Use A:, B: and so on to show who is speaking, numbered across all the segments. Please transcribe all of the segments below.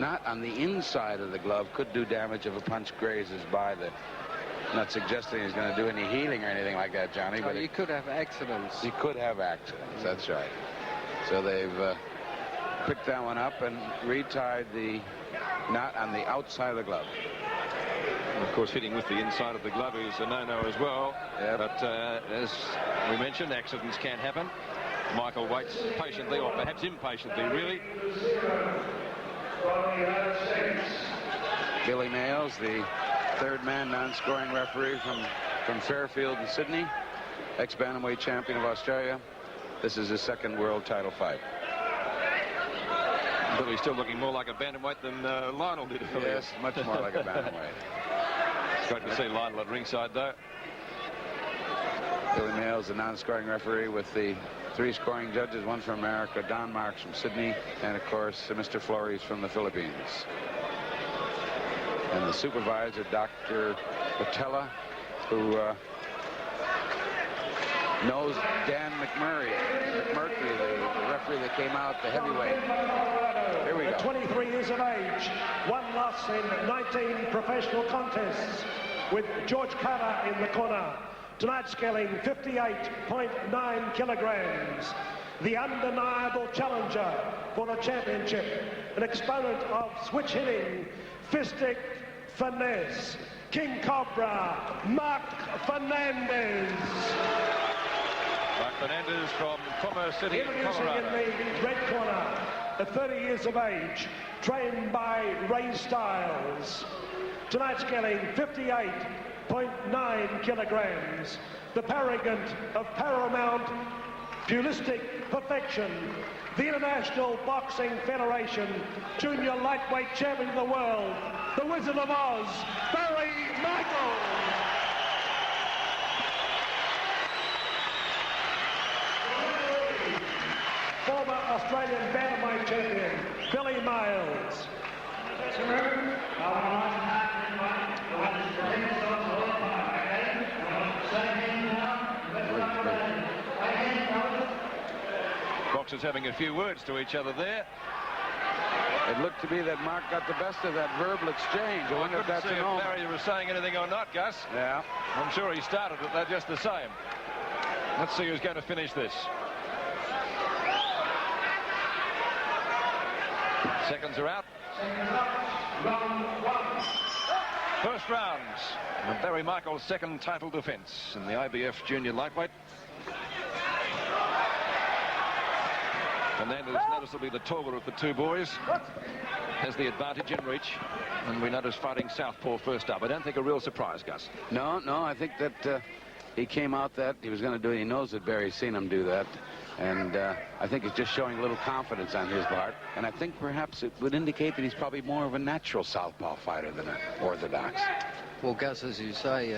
A: knot on the inside of the glove could do damage if a punch grazes by the... Not suggesting he's going to do any healing or anything like that, Johnny.
B: But you could have accidents.
A: You could have accidents, that's right. So they've picked that one up and retied the knot on the outside of the glove.
C: And of course, hitting with the inside of the glove is a no-no as well.
A: Yeah.
C: But as we mentioned, accidents can happen. Michael waits patiently, or perhaps impatiently, really.
A: Billy Nails, the third-man non-scoring referee from Fairfield in Sydney, ex-bantamweight champion of Australia. This is his second world title fight.
C: Billy's still looking more like a bantamweight than Lionel did earlier.
A: Yes, much more like a bantamweight.
C: It's great to see Lionel at ringside, though.
A: Billy Nails, the non-scoring referee, with the 3 scoring judges, one from America, Don Marks from Sydney, and of course Mr. Flores from the Philippines. And the supervisor, Dr. Patella, who knows Dan McMurray, the referee that came out, the heavyweight. Here we go.
D: 23 years of age, one loss in 19 professional contests, with George Carter in the corner. Tonight scaling 58.9 kilograms. The undeniable challenger for the championship. An exponent of switch hitting, fistic finesse. King Cobra, Mark Fernandez.
C: Mark Fernandez from Commerce City,
D: Introducing
C: Colorado.
D: in the red corner, at 30 years of age, trained by Ray Styles. Tonight scaling 58.9 kilograms. The paragon of paramount pugilistic perfection. The International Boxing Federation Junior Lightweight Champion of the World, the Wizard of Oz, Barry Michael. Former Australian bantamweight champion, Billy Miles.
C: Boxers having a few words to each other there.
A: It looked to be that Mark got the best of that verbal exchange. I wonder if that's
C: see
A: an
C: if
A: omen.
C: Barry was saying anything or not, Gus.
A: Yeah.
C: I'm sure he started it. They're just the same. Let's see who's going to finish this. Seconds are out. First round. And Barry Michael's second title defense in the IBF Junior Lightweight. Fernandez, noticeably the taller of the two boys, has the advantage in reach. And we notice fighting southpaw first up. I don't think a real surprise, Gus.
A: No, I think that he came out that he was going to do it. He knows that Barry's seen him do that. And I think it's just showing a little confidence on his part. And I think perhaps it would indicate that he's probably more of a natural southpaw fighter than an orthodox.
B: Well, Gus, as you say,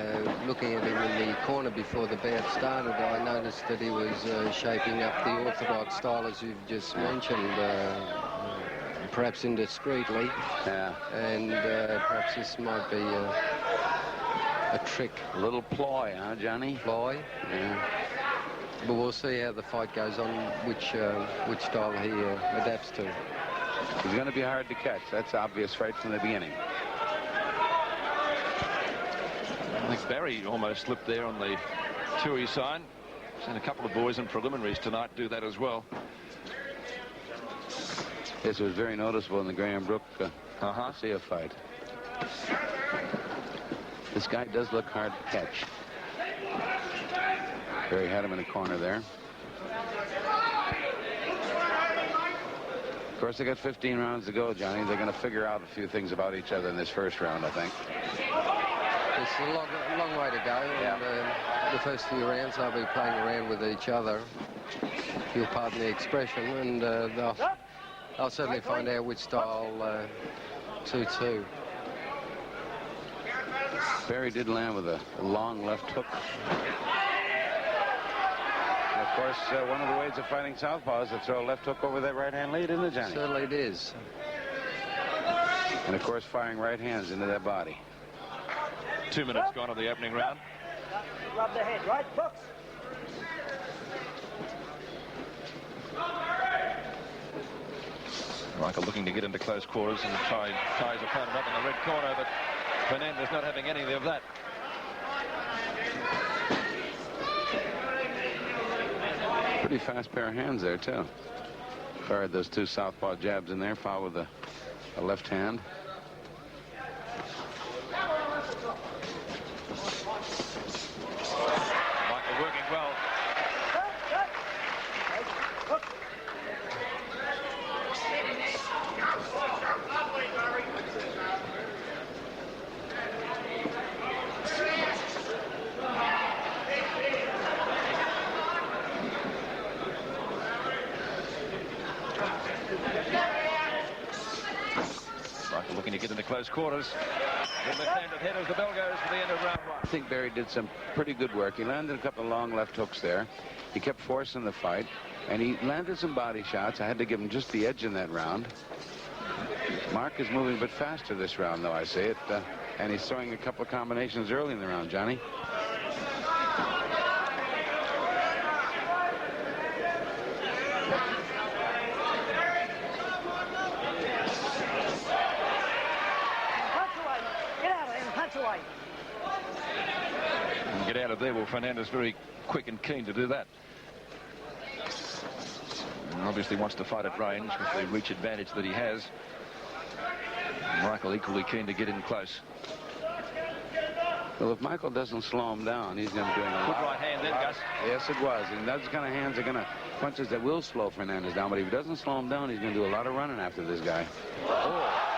B: looking at him in the corner before the bout started, I noticed that he was shaping up the orthodox style, as you've just mentioned, perhaps indiscreetly.
A: Yeah.
B: And perhaps this might be a trick.
A: A little ploy, huh, Johnny?
B: Ploy.
A: Yeah.
B: But we'll see how the fight goes on, which style he adapts to.
A: He's going to be hard to catch. That's obvious right from the beginning.
C: I think Barry almost slipped there on the Tui sign. Seen a couple of boys in preliminaries tonight do that as well.
A: This was very noticeable in the Graham Brook Garcia fight. This guy does look hard to catch. Barry had him in the corner there. Of course, they got 15 rounds to go, Johnny. They're going to figure out a few things about each other in this first round, I think.
B: It's a long way to go.
A: Yeah.
B: And, the first few rounds, they'll be playing around with each other, if you'll pardon the expression, and they'll certainly find out which style 2-2.
A: Barry did land with a long left hook. And of course, one of the ways of fighting southpaw is to throw a left hook over that right-hand lead, isn't it, Johnny?
B: Certainly it is.
A: And of course, firing right hands into that body.
C: 2 minutes gone of the opening round.
D: Rub the head, right? Books.
C: Michael looking to get into close quarters and ties opponent up in the red corner, but Fernandez not having any of that.
A: Pretty fast pair of hands there, too. Fired those two southpaw jabs in there, followed with a left hand.
C: Michael working well. Michael looking to get into close quarters. The left-handed head as the bell goes for the end of round one.
A: I think Barry did some pretty good work. He landed a couple of long left hooks there. He kept forcing the fight, and he landed some body shots. I had to give him just the edge in that round. Mark is moving a bit faster this round, though, I say it. And he's throwing a couple of combinations early in the round, Johnny.
C: And get out of there. Well, Fernandez very quick and keen to do that. And obviously wants to fight at range with the reach advantage that he has. Michael equally keen to get in close.
A: Well, if Michael doesn't slow him down, he's going to be doing a lot.
C: Good right hand then, Gus.
A: Yes, it was. And those kind of hands are going to punches that will slow Fernandez down. But if he doesn't slow him down, he's going to do a lot of running after this guy. Oh.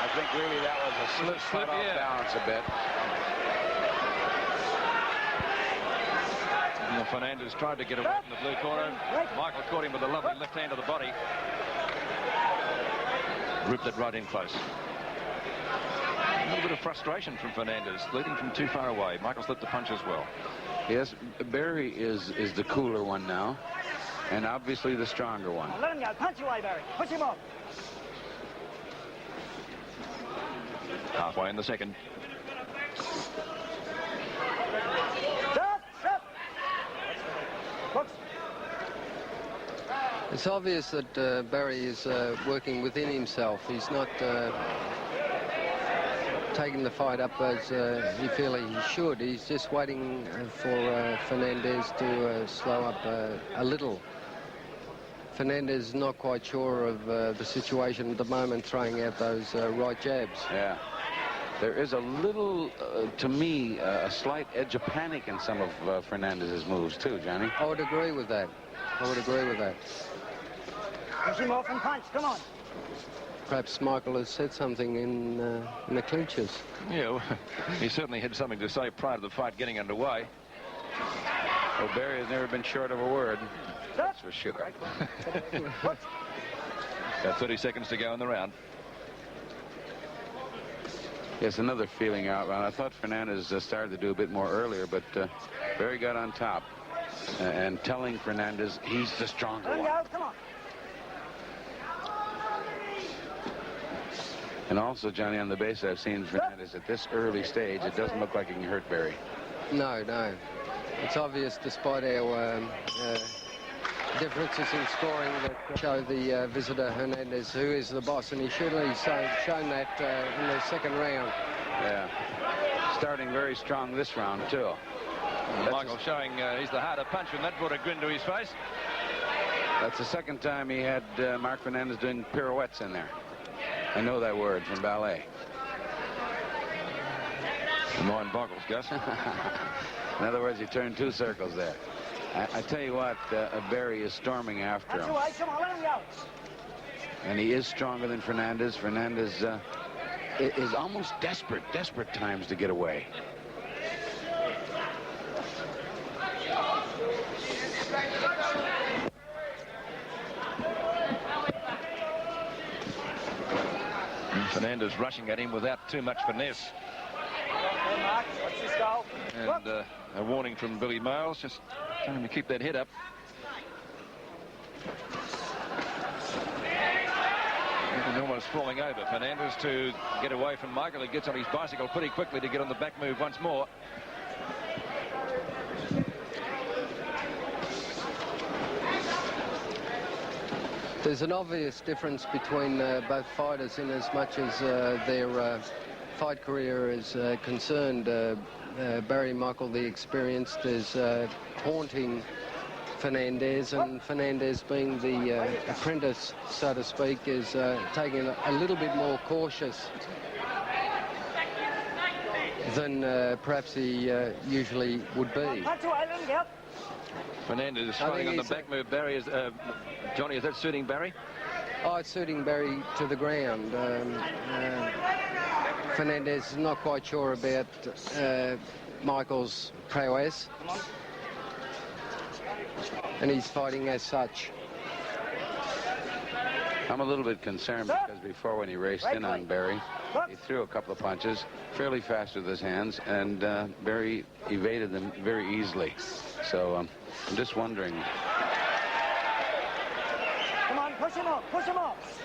A: I think really that was a slip off balance a bit.
C: Well, Fernandez tried to get away from the blue corner. Michael caught him with a lovely left hand to the body. Ripped it right in close. A little bit of frustration from Fernandez, leading from too far away. Michael slipped the punch as well.
A: Yes, Barry is the cooler one now, and obviously the stronger one.
E: Let him go. Punch away, Barry. Push him off.
C: Halfway in the second.
B: It's obvious that Barry is working within himself. He's not taking the fight up as he feels he should. He's just waiting for Fernandez to slow up a little. Fernandez is not quite sure of the situation at the moment, throwing out those right jabs.
A: Yeah. There is a little, to me, a slight edge of panic in some of Fernandez's moves, too, Johnny.
B: I would agree with that. I would agree with that.
E: Push him off and punch. Come on.
B: Perhaps Michael has said something in the clinches.
C: Yeah, well, he certainly had something to say prior to the fight getting underway.
A: Well, Barry has never been short of a word. That's for sure.
C: Got 30 seconds to go in the round.
A: Yes, another feeling out round. I thought Fernandez started to do a bit more earlier, but Barry got on top and telling Fernandez he's the stronger one.
E: Come on.
A: And also, Johnny, on the base, I've seen Fernandez at this early stage. It doesn't look like he can hurt Barry.
B: No, no. It's obvious, despite our differences in scoring, that show the visitor Hernandez who is the boss, and he should have shown that in the second round.
A: Yeah. Starting very strong this round, too.
C: Michael showing he's the harder puncher, and that brought a grin to his face.
A: That's the second time he had Mark Fernandez doing pirouettes in there. I know that word from ballet.
C: The mind boggles, Gus.
A: In other words, he turned two circles there. I tell you what, Barry is storming after him.
E: Come on, let him go.
A: And he is stronger than Fernandez. Fernandez is almost desperate times to get away.
C: Fernandez rushing at him without too much finesse. And a warning from Billy Miles, just telling him to keep that head up. And almost falling over. Fernandez to get away from Michael. He gets on his bicycle pretty quickly to get on the back move once more.
B: There's an obvious difference between both fighters in as much as their fight career is concerned. Barry Michael, the experienced, is haunting Fernandez, and Fernandez, being the apprentice, so to speak, is taking a little bit more cautious than perhaps he usually would be.
E: Punch away, let him get.
C: Fernandez is throwing on the back move. Barry is... Johnny, is that suiting Barry?
B: Oh, it's suiting Barry to the ground. Fernandez is not quite sure about Michael's prowess, and he's fighting as such.
A: I'm a little bit concerned because before, when he raced in on Barry, he threw a couple of punches fairly fast with his hands, and Barry evaded them very easily. So I'm just wondering.
E: Come on, push him off, push him off.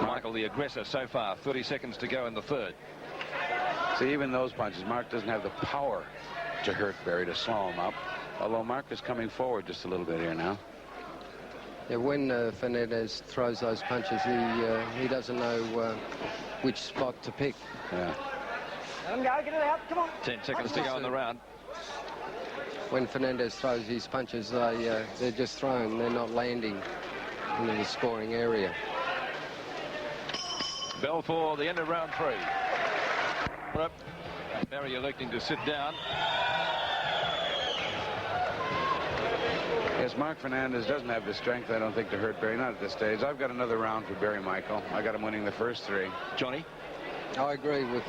C: Michael, the aggressor so far. 30 seconds to go in the third.
A: See, even those punches, Mark doesn't have the power to hurt Barry, to slow him up. Although Mark is coming forward just a little bit here now.
B: Yeah, when Fernandez throws those punches, he doesn't know which spot to pick.
A: Yeah.
E: Let him go, get it out, come on.
C: 10 seconds to go in the round.
B: When Fernandez throws his punches, they're just thrown. They're not landing into the scoring area.
C: Bell for the end of round 3. Barry electing to sit down.
A: Yes, Mark Fernandez doesn't have the strength, I don't think, to hurt Barry, not at this stage. I've got another round for Barry Michael. I got him winning the first 3.
C: Johnny?
B: I agree with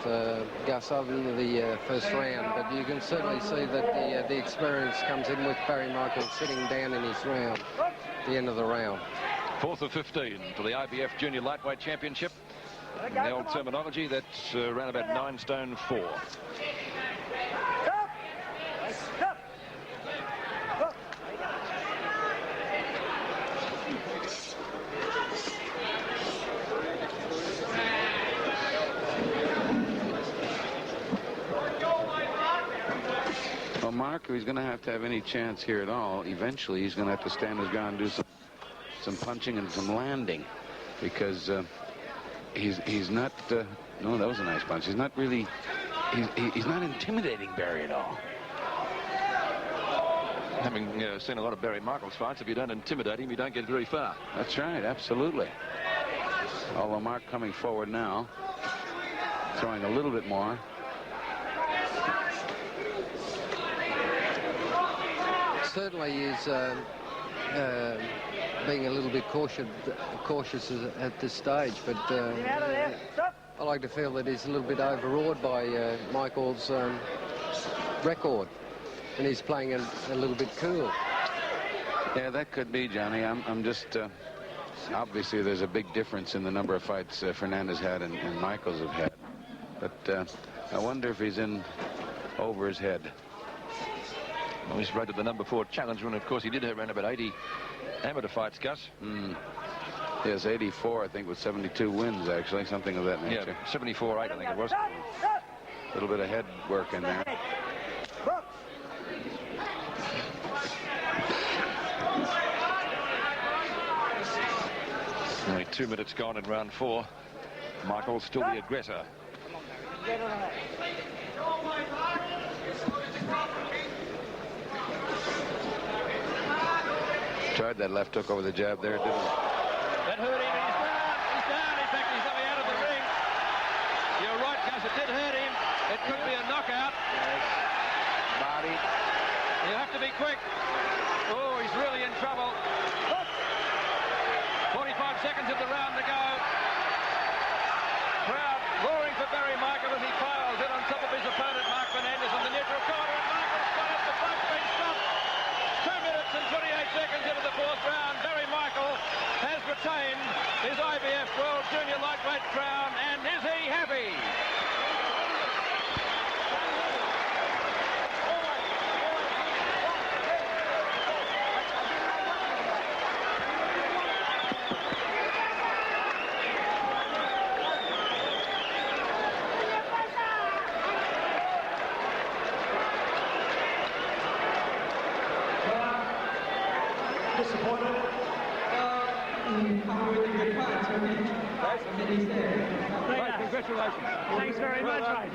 B: Gus over the first round, but you can certainly see that the experience comes in with Barry Michael sitting down in his round at the end of the round.
C: 4th of 15 for the IBF Junior Lightweight Championship. In the old terminology, that's around about 9 stone 4.
E: Stop! Stop! Look.
A: Well, Mark, if he's going to have any chance here at all, eventually he's going to have to stand his ground and do some punching and some landing, because he's not... no, that was a nice punch. He's not really... He's not intimidating Barry at all.
C: Having seen a lot of Barry Michael's fights, if you don't intimidate him, you don't get very far.
A: That's right, absolutely. Although Mark coming forward now, throwing a little bit more.
B: Certainly is being a little bit cautious at this stage, but
E: Get out of there. Stop!
B: I like to feel that he's a little bit overawed by Michael's record, and he's playing a little bit cool.
A: Yeah, that could be, Johnny. I'm just... obviously, there's a big difference in the number of fights Fernandez had and Michaels have had. But I wonder if he's in over his head.
C: Well, he's rated the number 4 challenger, and of course he did have around about 80 amateur fights, Gus.
A: Yes, 84, I think, with 72 wins, actually, something of that nature.
C: Yeah, 74-8, I think it was.
A: A little bit of head work in there.
C: Only 2 minutes gone in round 4. Michael's still the aggressor.
A: Tried that left hook over the jab there, didn't he?
C: That hurt him. He's down. In fact, he's going out of the ring. You're right, Gus. It did hurt him. It could be a knockout.
A: Yes. Body.
C: You have to be quick. Oh, he's really in trouble. 45 seconds of the round to go. Crowd roaring for Barry Michael as he piles in on top of his opponent, Mark Fernandez, on the neutral corner. And Michael's got it. The fight's been stopped. 2 minutes and 28 seconds into the 4th round. Barry Michael has retained his IBF World Junior Lightweight crown, and is he happy?
D: Disappointed.
F: avoiding the punch.
C: Mate, congratulations.
E: Thanks very much, mate.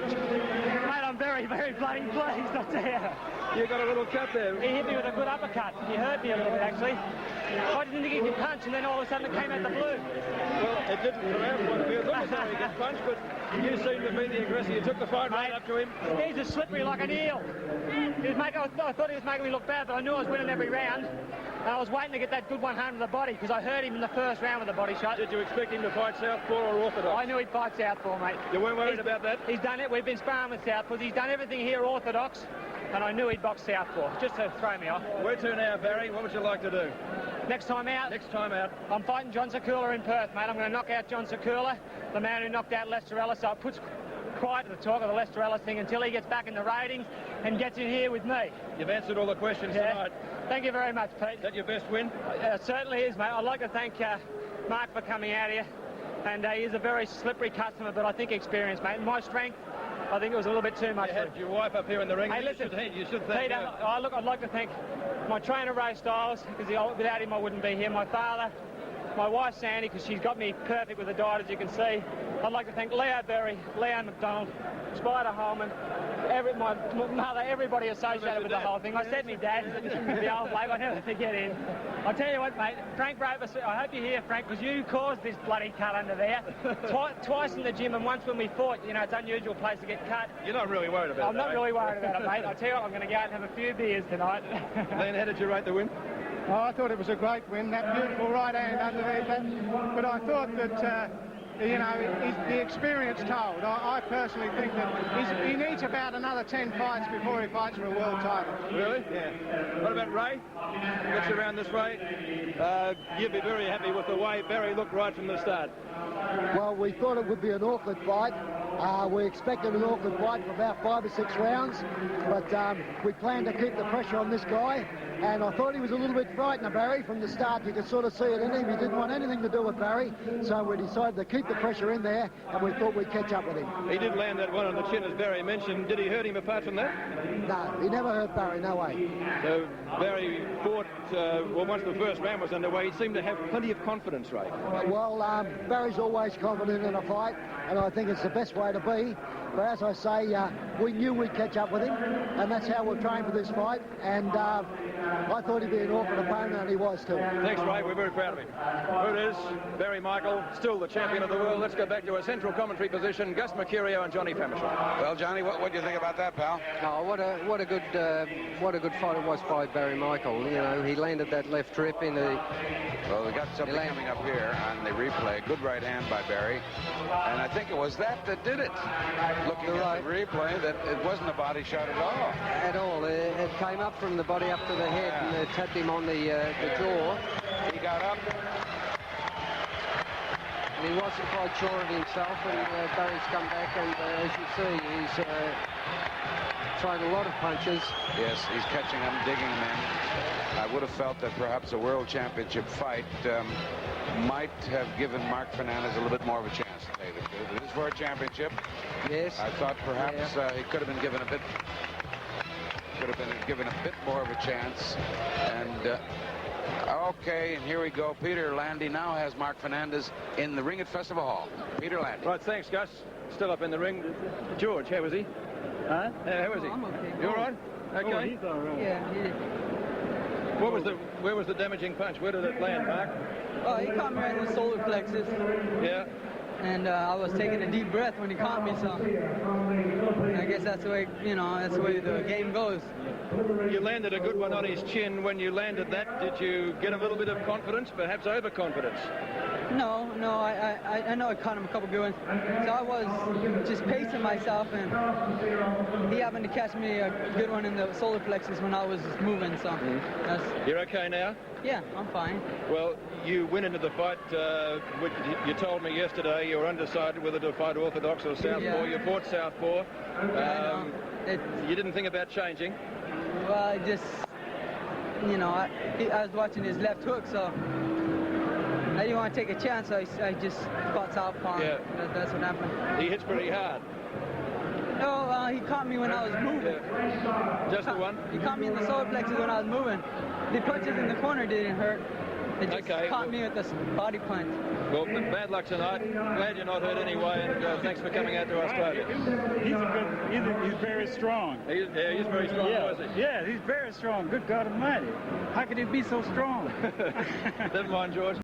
E: I'm very, very bloody pleased, I tell you.
C: You got a little cut there.
E: He hit me with a good uppercut. He hurt me a little bit, actually. I didn't think he could punch, and then all of a sudden it came out the blue.
C: Well, it didn't from our point of view. It looked as though he could punch, but you seem to be the aggressor. You took the fight right up to him.
E: He's as slippery like an eel. I thought he was making me look bad, but I knew I was winning every round. And I was waiting to get that good one home to the body, because I hurt him in the first round with a body shot.
C: Did you expect him to fight southpaw or orthodox?
E: I knew he'd fight southpaw, mate.
C: You weren't worried about that?
E: He's done it. We've been sparring with southpaws. He's done everything here orthodox, and I knew he'd box southpaw, just to throw me off.
C: Where to now, Barry? What would you like to do?
E: Next time out?
C: Next time out.
E: I'm fighting John Sekula in Perth, mate. I'm going to knock out John Sekula, the man who knocked out Lester Ellis, so it puts quiet to the talk of the Lester Ellis thing until he gets back in the ratings and gets in here with me.
C: You've answered all the questions tonight.
E: Thank you very much, Pete.
C: Is that your best win?
E: It certainly is, mate. I'd like to thank Mark for coming out here. And he is a very slippery customer, but I think experienced, mate. My strength, I think it was a little bit too much.
C: You had your wife up here in the ring.
E: Hey, listen,
C: you should thank
E: Peter,
C: her.
E: I'd like to thank my trainer, Ray Stiles, because without him I wouldn't be here. My father, my wife, Sandy, because she's got me perfect with the diet, as you can see. I'd like to thank Leo Berry, Leo McDonald, Spider Holman, my mother, everybody associated with the whole thing. I said me dad, the old bloke, I never forget him. I'll tell you what, mate, Frank Bravis, I hope you're here, Frank, because you caused this bloody cut under there. Twice in the gym, and once when we fought, you know, it's an unusual place to get cut.
C: You're not really worried about it,
E: I'm not really worried about it, mate. I'll tell you what, I'm going to go out and have a few beers tonight.
C: Len, how did you rate the win?
G: Oh, I thought it was a great win, that beautiful right hand underneath it. But I thought that, you know, the experience told. I personally think that he needs about another 10 fights before he fights for a world title.
C: Really? Yeah. What about Ray? Gets around this way. You'd be very happy with the way Barry looked right from the start.
H: Well, we thought it would be an awkward fight. We expected an awkward fight for about 5 or 6 rounds, but we planned to keep the pressure on this guy, and I thought he was a little bit frightened of Barry from the start. You could sort of see it in him. He didn't want anything to do with Barry, so we decided to keep the pressure in there, and we thought we'd catch up with him.
C: He did land that one on the chin, as Barry mentioned. Did he hurt him apart from that?
H: No, he never hurt Barry, no way.
C: So Barry fought, well, once the first round was underway, he seemed to have plenty of confidence, Ray.
H: Well, Barry's always confident in a fight, and I think it's the best way to be. But as I say, we knew we'd catch up with him, and that's how we've trained for this fight. And I thought he'd be an awkward opponent, and he was too.
C: Thanks, Ray. We're very proud of him. Here it is, Barry Michael, still the champion of the world. Let's go back to a central commentary position. Gus Mercurio and Johnny Famishon.
A: Well, Johnny, what do you think about that, pal?
B: Oh, what a good fight it was by Barry Michael. You know, he landed that left rip in the.
A: Well, we got something coming up here on the replay. Good right hand by Barry, and I think it was that did it. Looking at the replay, that it wasn't a body shot at all.
B: At all. It came up from the body up to the head, and it tapped him on the jaw.
A: He got up.
B: And he wasn't quite sure of himself, and Barry's come back, and as you see, he's thrown a lot of punches.
A: Yes, he's catching them, digging them in. I would have felt that perhaps a world championship fight might have given Mark Fernandez a little bit more of a chance to tell you the truth. It is for a championship.
B: Yes.
A: I thought perhaps he could have been given a bit more of a chance. And okay, and here we go. Peter Landy now has Mark Fernandez in the ring at Festival Hall. Peter Landy.
C: Right, thanks, Gus. Still up in the ring. George, how was he?
F: Huh?
C: How was he?
F: I'm okay.
C: You all right? Okay.
F: Oh, he's all right. Yeah,
C: Where was the damaging punch? Where did it land, Mark?
F: Oh, he caught me right in the solar plexus.
C: Yeah.
F: And I was taking a deep breath when he caught me, so I guess that's the way, you know, that's the way the game goes.
C: You landed a good one on his chin. When you landed that, did you get a little bit of confidence, perhaps overconfidence?
F: No, I know I caught him a couple good ones. So I was just pacing myself, and he happened to catch me a good one in the solar plexus when I was moving, so
C: You're okay now?
F: Yeah, I'm fine.
C: Well, you went into the fight, you told me yesterday you were undecided whether to fight orthodox or southpaw.
F: Yeah.
C: You fought southpaw. You didn't think about changing?
F: Well, I just, you know, I was watching his left hook, so I didn't want to take a chance, so I just fought southpaw.
C: Yeah.
F: That's what happened.
C: He hits pretty hard.
F: No, he caught me when I was moving.
C: Yeah. Just the one?
F: He caught me in the solar plexus when I was moving. The punches in the corner didn't hurt. It just caught me with this body punch.
C: Well, bad luck tonight. Glad you're not hurt anyway, and thanks for coming out to Australia.
I: He's very strong.
C: He's very strong, was he?
I: Yeah, he's very strong. Good God Almighty. How could he be so strong?
C: Never mind, George.